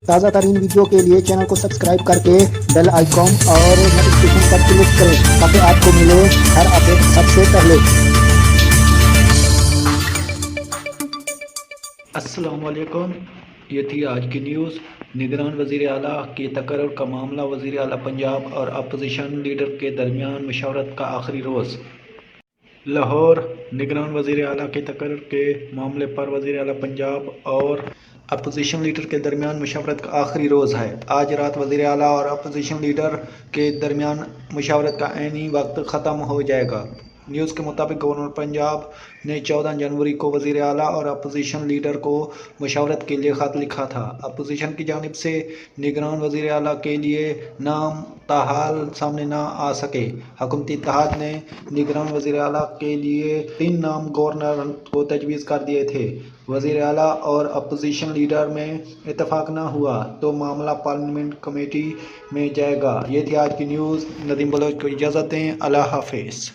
تازہ ترین ویڈیو کے لیے چینل کو سبسکرائب کر کے بیل آئیکن اور نوٹیفکیشن پر کلک کریں تاکہ آپ کو ملے ہر اپڈیٹ سب سے پہلے۔ السلام علیکم، یہ تھی آج کی نیوز۔ نگران وزیر اعلیٰ کے تقرر کا معاملہ۔ وزیر اعلیٰ پنجاب اور اپوزیشن لیڈر کے درمیان مشاورت کا آخری روز۔ لاہور۔ نگران وزیر اعلیٰ کے تقرر کے معاملے پر وزیر اعلیٰ پنجاب اور اپوزیشن لیڈر کے درمیان مشاورت کا آخری روز ہے۔ آج رات وزیر اعلیٰ اور اپوزیشن لیڈر کے درمیان مشاورت کا عینی وقت ختم ہو جائے گا۔ نیوز کے مطابق گورنر پنجاب نے 14 جنوری کو وزیر اعلیٰ اور اپوزیشن لیڈر کو مشاورت کے لیے خط لکھا تھا۔ اپوزیشن کی جانب سے نگران وزیر اعلیٰ کے لیے نام تاحال سامنے نہ آ سکے۔ حکومتی اتحاد نے نگران وزیر اعلیٰ کے لیے 3 نام گورنر کو تجویز کر دیے تھے۔ وزیر اعلیٰ اور اپوزیشن لیڈر میں اتفاق نہ ہوا تو معاملہ پارلیمنٹ کمیٹی میں جائے گا۔ یہ تھی آج کی نیوز۔ ندیم بلوچ کو اجازت دیں۔ اللہ حافظ۔